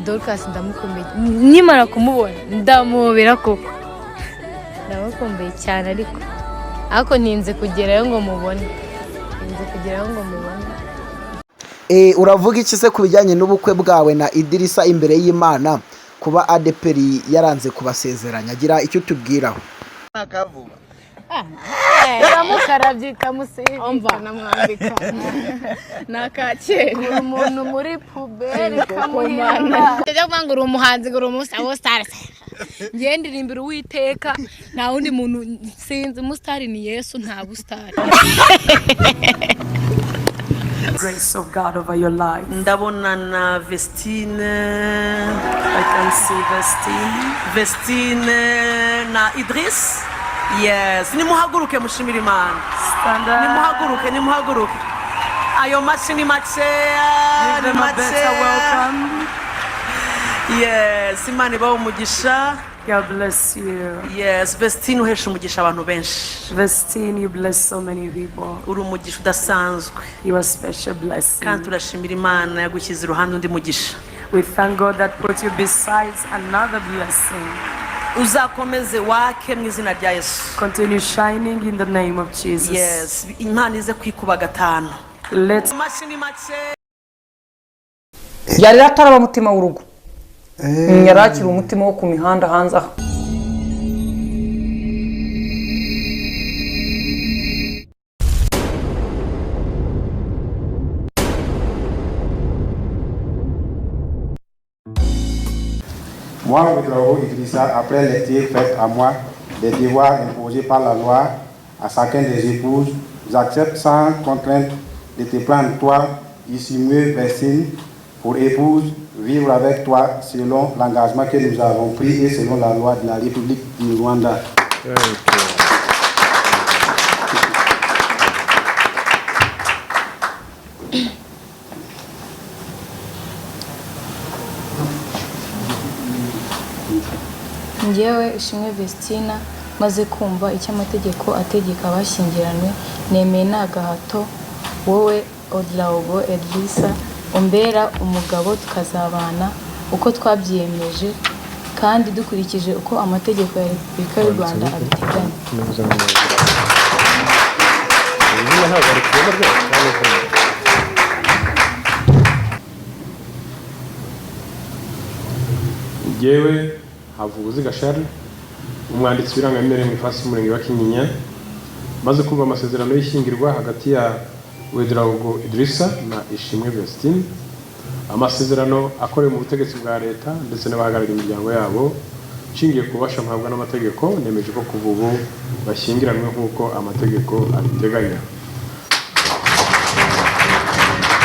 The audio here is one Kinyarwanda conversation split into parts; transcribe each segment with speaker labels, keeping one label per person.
Speaker 1: Dorcas ndamukumbuye nyimara kumubona ndamubera koko ndamukumbuye cyane ariko ninze kugerayo ngo mubone
Speaker 2: uravuga iki se ku bijyanye n'ubukwe bwawe na Idirisa imbere y'Imana kuba ADPR yaranze kubasezeranya gira icyo tubwiraho
Speaker 3: akavuga
Speaker 1: Ramukarabye kamusivika namwambika nakakera umuntu muri pubere kamuhimba tujya kwangura umuhanzi ngo umusabo star ngendirimbira Uwiteka nta wundi muntu sinzi umustar ni Yesu nta bustar
Speaker 4: Grace of God over your life.
Speaker 3: ndabona na Vestine
Speaker 4: I can see
Speaker 3: Vestine na Idris. Yes, nimuhaguruke mushimira Imana.
Speaker 4: Stand up.
Speaker 3: Nimuhaguruke. Ayo mashini makeya.
Speaker 4: Give them a better welcome.
Speaker 3: Yes, Imana ibaho umugisha.
Speaker 4: God bless you.
Speaker 3: Yes, Vestine uhesha umugisha abantu benshi.
Speaker 4: Vestine, you bless so many people.
Speaker 3: Uri umugisha udasanzwe.
Speaker 4: You are special blessing.
Speaker 3: Kandi turashimira Imana yagushyize iruhande undi mugisha.
Speaker 4: We thank God that put you besides another blessing.
Speaker 3: Uzakomeze wake mu izina rya Yesu.
Speaker 4: Continue shining in the name of Jesus.
Speaker 3: Yes, Imana ize kwikuba gatanu.
Speaker 4: Let
Speaker 3: Mashini makeya.
Speaker 5: yari ataraba mutima w'urugo yarakira umutima wo ku mihanda hanze aha
Speaker 6: Moi, Ouedraogo Idrissa, après les tirs faits à moi, des devoirs imposés par la loi à chacun des épouses, j'accepte sans contrainte de te prendre toi, Issimue Vestine, pour épouse, vivre avec toi selon l'engagement que nous avons pris et selon la loi de la République du Rwanda.
Speaker 1: Njyewe Ishimwe Vestina maze kumva icyo amategeko ategeka abashyingiranywe nemeye nta gahato wowe Ouedraogo Idrissa umbera umugabo tukazabana uko twabyiyemeje kandi dukurikije uko amategeko ya Repubulika y'u Rwanda abiteganya.
Speaker 7: Jewe Havuguzi Gashari umwanditsi w'irangamimerere mu ifasi y'umurenge wa Kinyinya maze kumva amasezerano y'ishyingirwa hagati ya Ouedraogo Idrissa na Ishimwe Vestine amasezerano akorewe mu butegetsi bwa leta ndetse n'abahagarariye imiryango yabo nshingiye ku bubasha mpabwa n'amategeko nemeje ko kuva ubu bashyingiranwe nk'uko amategeko abiteganya.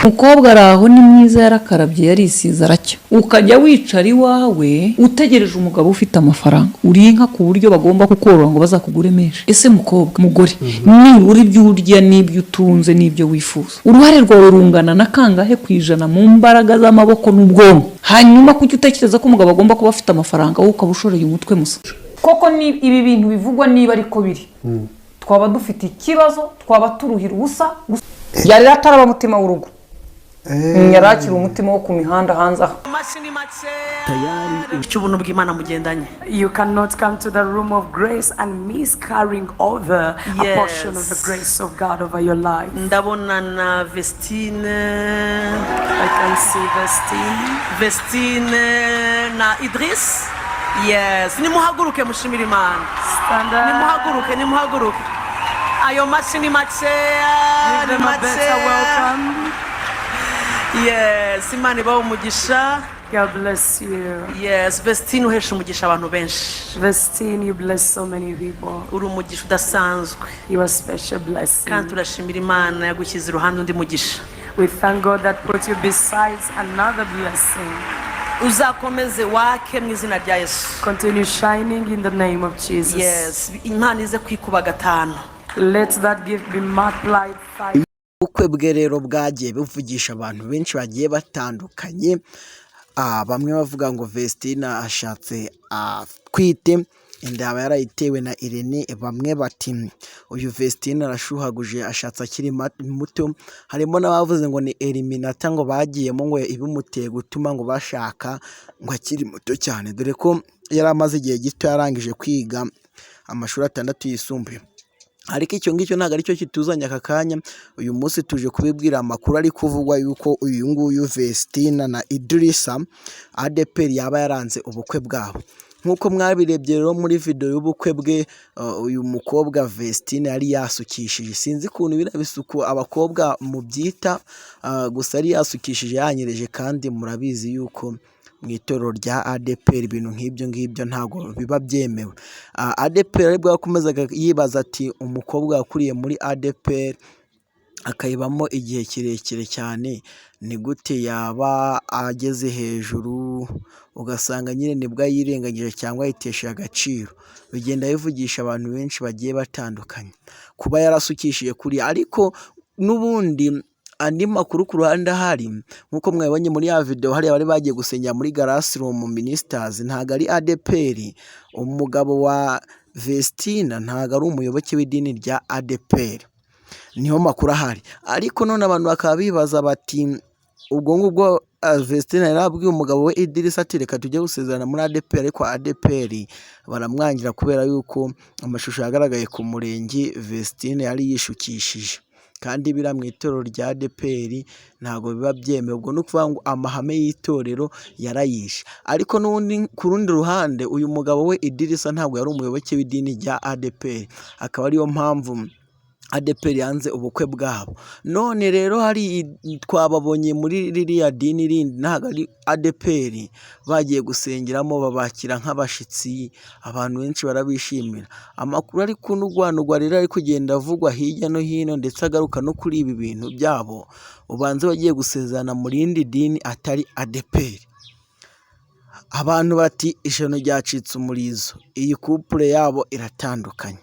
Speaker 5: umukobwa araho ni mwiza yarakarabye yarisize aracyo ukajya wicara iwawe utegereje umugabo ufite amafaranga uri inka ku buryo bagomba kukorora ngo bazakugure menshi. Ese mukobwa mugore nibura ibyo urya n'ibyo utunze n'ibyo wifuza uruhare rwawe rungana na kangahe kwijana mu mbaraga z'amaboko n'ubwonko hanyuma kuki utekereza ko umugabo agomba kuba afite amafaranga wowe ukaba ushoreye umutwe musa koko ni ibi bintu bivugwa niba ariko biri twaba dufite ikibazo twaba turuhira ubusa yari ataraba mutima w'urugo yarakira umutima wo ku mihanda hanze aha
Speaker 3: Mashini makeya. Icyubuntu bw'Imana mugendanye.
Speaker 4: you cannot come to the room of grace and miss carrying over a portion of the grace of God over your life.
Speaker 3: Ndabona na Vestine.
Speaker 4: I can see
Speaker 3: Vestine na Idris. Yes, nimuhaguruke mushimira Imana.
Speaker 4: Stand up.
Speaker 3: Nimuhaguruke. Ayo mashini makeya.
Speaker 4: Give them a better welcome.
Speaker 3: Yes, Imana ibaho umugisha.
Speaker 4: God bless you.
Speaker 3: Yes, Vestine uhesha umugisha abantu benshi.
Speaker 4: Vestine, you bless so many people.
Speaker 3: Uri umugisha udasanzwe.
Speaker 4: You are special blessing.
Speaker 3: Kandi turashimira Imana yagushyize iruhande undi mugisha.
Speaker 4: We thank God that put you besides another blessing.
Speaker 3: Uzakomeze wake mu izina rya Yesu.
Speaker 4: Continue shining in the name of Jesus.
Speaker 3: Yes, Imana ize kwikuba gatanu.
Speaker 4: Let that gift be multiplied 5.
Speaker 2: ubukwe bwe rero bwagiye buvugisha abantu benshi bagiye batandukanye bamwe bavuga ngo Vestina ashatse kwite inda yaba yarayitewe na Irene. Bamwe bati uyu Vestine arashuhaguje ashatse akiri muto. Harimo n'abavuze ngo ni Eliminata ngo bagiyemo ngo ibimuteye gutuma ngo bashaka ngo akiri muto cyane, dore ko yari amaze igihe gito yarangije kwiga amashuri 6 yisumbuye. Ariko icyo ngicyo ntabwo aricyo kituzanye aka kanya. Uyu munsi tuje kubibwira amakuru ari kuvugwa yuko uyu nguyu Vestine na Idrissa ADEPR yaba yaranze ubukwe bwabo. Nk'uko mwabirebye rero muri video y'ubukwe bwe, uyu mukobwa Vestine yari yasukishije, sinzi ukuntu biriya bisuku abakobwa mu byita, gusa yari yasukishije yanyereje, kandi murabizi yuko mu itorero rya ADEPR ibintu nk'ibyo ngibyo ntabwo biba byemewe. ADEPR aribwo yakomezaga yibaza ati umukobwa wakuriye muri ADEPR akayibamo igihe kirekire cyane, ni gute yaba ageze hejuru, ugasanga nyine nibwo yirengagije cyangwa yitesheje agaciro. Bigenda bivugisha abantu benshi bagiye batandukanye kuba yarasukishije kuri, ariko n'ubundi andi makuru ku ruhande ahari, nk'uko mwabonye muri ya video hariya bari bagiye gusengera muri Grassroom Ministers, ntabwo ari ADEPR. Umugabo wa Vestine ntabwo ari umuyoboke w'idini rya ADEPR, niho makuru ahari. Ariko none abantu bakaba bibaza bati ubwo ngubwo Vestine yarabwiye umugabo we Idrissa ati reka tujye gusezerana muri ADEPR, ariko ADEPR baramwangira kubera yuko amashusho yagaragaye ku murenge Vestine yari yishukishije, kandi bira mu itorero rya ADEPR ntabwo biba byemewe. Ubwo no kuvuga ngo amahame y'itorero yarayishe. Ariko n'ubundi ku rundi ruhande uyu mugabo we Idrissa ntabwo yari umuyoboke w'idini rya ADEPR, akaba ariyo mpamvu ADEPR yanze ubukwe bwabo. None rero hari twababonye muri ririya dini rindi ntabwo ari ADEPR, bagiye gusengeramo babakira nk'abashitsi, abantu benshi barabishimira. Amakuru ari kunugwanugwa rero ari kugenda avugwa hirya no hino, ndetse agaruka no kuri ibi bintu byabo, ubanze bagiye gusezerana mu rindi dini atari ADEPR. Abantu bati ishano ryacitse umurizo, iyi couple yabo iratandukanye.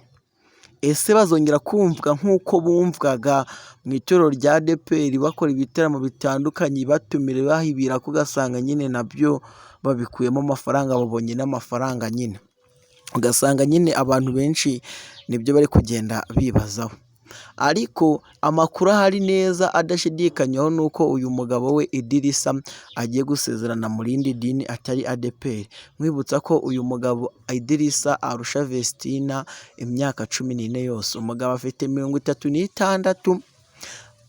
Speaker 2: Ese bazongera kumvwa nk'uko bumvwaga mu itorero rya ADEPR bakora ibitaramo bitandukanye, batumire bahibira, kugasanga nyine nabyo babikuyemo amafaranga, babonye n'amafaranga nyine, ugasanga nyine abantu benshi nibyo bari kugenda bibazaho. Ariko amakuru ahari neza adashidikanywaho nuko uyu mugabo we Idrissa agiye gusezerana mu rindi dini atari ADEPR. Mwibutsa ko uyu mugabo Idrissa arusha Vestine imyaka 14 yose. Umugabo afite 36,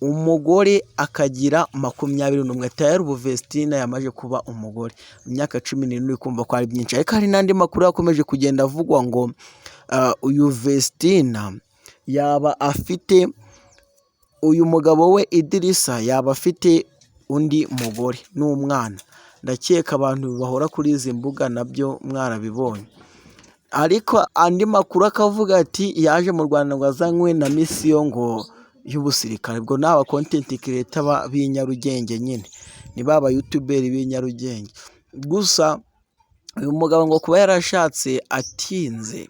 Speaker 2: umugore akagira 21. Tayari ubu Vestine yamaje kuba umugore, imyaka 14 kumva ko ari byinshi. Ariko hari n'andi makuru yakomeje kugenda avugwa ngo uyu Vestine yaba afite, uyu mugabo we Idrissa yaba afite undi mugore n'umwana. Ndakeka abantu bahora kuri izi mbuga nabyo mwarabibonye. Ariko andi makuru akavuga ati yaje mu Rwanda ngo azanywe na misiyo ngo y'ubusirikare. Ubwo n'aba content creator b'inyarugenge nyine, ni baba YouTuber b'inyarugenge. Gusa uyu mugabo ngo kuba yarashatse atinze,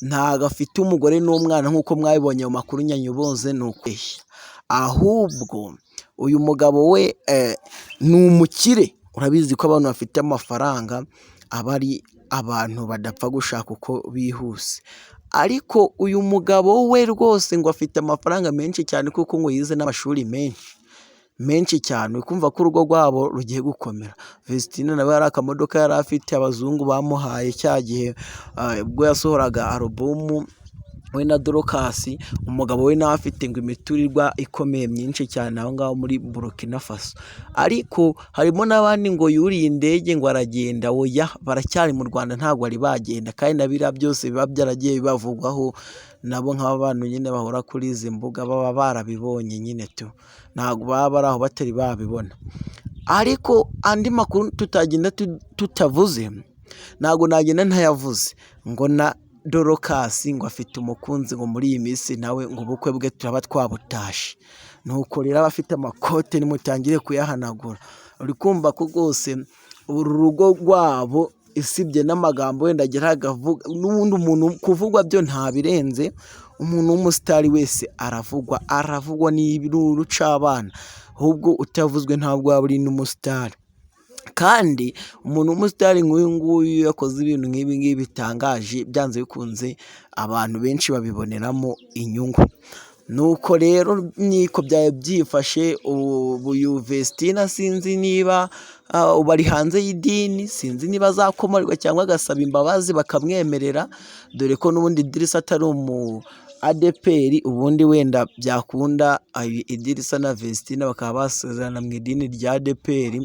Speaker 2: ntago afite umugore n'umwana nk'uko mwabibonye mu makuru nyanyuboze, ni ukweshya. Ahubwo uyu mugabo we ni umukire. Urabizi ko abantu bafite amafaranga aba ari abantu badapfa gushaka uko bihuse. Ariko uyu mugabo we rwose ngo afite amafaranga menshi cyane, kuko ngo yize n'amashuri menshi cyane. Ukumva ko urugo rwabo rugiye gukomera. Vestine nawe yari akamodoka yari afite abazungu bamuhaye cya gihe ubwo yasohoraga album we na Dorcas. Umugabo we nawe afite ngo imiturirwa ikomeye myinshi cyane aho ngaho muri Burkina Faso. Ariko harimo n'abandi ngo yuriye indege ngo aragenda, oya baracyari mu Rwanda ntabwo ari bagenda, kandi nabira byose biba byaragiye bibavugwaho. Nabo nk'abantu nyine bahora kuri izi mbuga baba barabibonye nyine tu, ntabwo baba bari aho batari babibona. Ariko andi makuru tutagenda tutavuze, ntabwo nagenda ntayavuze, ngo na Dorcas ngo afite umukunzi ngo muri iyi minsi nawe ngo ubukwe bwe turaba twabutashe. Nuko rero abafite amakote nimutangire kuyahanagura. Uri kumva ko rwose uru rugo rwabo isibye n'amagambo wenda agira agavuga, n'ubundi umuntu kuvugwa byo nta birenze. Umuntu w'umusitari wese aravugwa n'uruca abana, ahubwo utavuzwe ntabwo waba uri n'umusitari. kandi umuntu w'umusitari nk'uyu nguyu yakoze ibintu nk'ibi ngibi bitangaje byanze bikunze abantu benshi babiboneramo inyungu. Nuko rero niko byari byifashe ubu Vestina sinzi niba bari hanze y'idini, sinzi niba azakomorerwa cyangwa agasaba imbabazi bakamwemerera, dore ko n'ubundi Idrissa atari umu ADPR, ubundi wenda byakunda Idrissa na Vestina bakaba basezerana mu idini rya ADPR,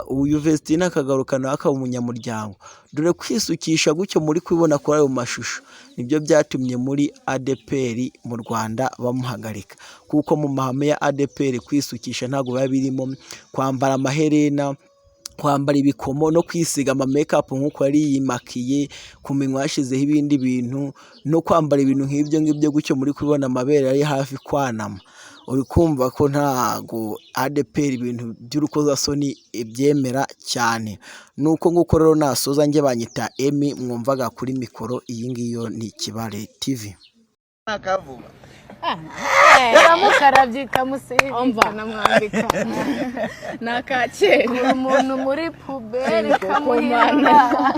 Speaker 2: uyu Vestina akagaruka nawe akaba umunyamuryango. Dore kwisukisha gutyo muri kubibona kuri ayo mashusho nibyo byatumye muri ADPR mu Rwanda bamuhagarika, kuko mu mahame ya ADPR kwisukisha ntabwo biba birimo kwambara amaherena, kwambara ibikomo no kwisiga ama makeup nk'uko yari yimakiye, ku minwa yashizeho ibindi bintu no kwambara ibintu nk'ibyo ngibyo gutyo muri kubibona amabere ari hafi kwanama. Uri kumva ko ntago ADPR ibintu by'urukozasoni ibyemera cyane. Nuko nguko rero nasoza njye banyita Emmy, mwumvaga kuri mikoro, iyi ngiyo ni Kibale TV.
Speaker 8: Akavuga
Speaker 1: Baramukarabye kamuseka namwambika nakakera umuntu muri puberi kamuhimba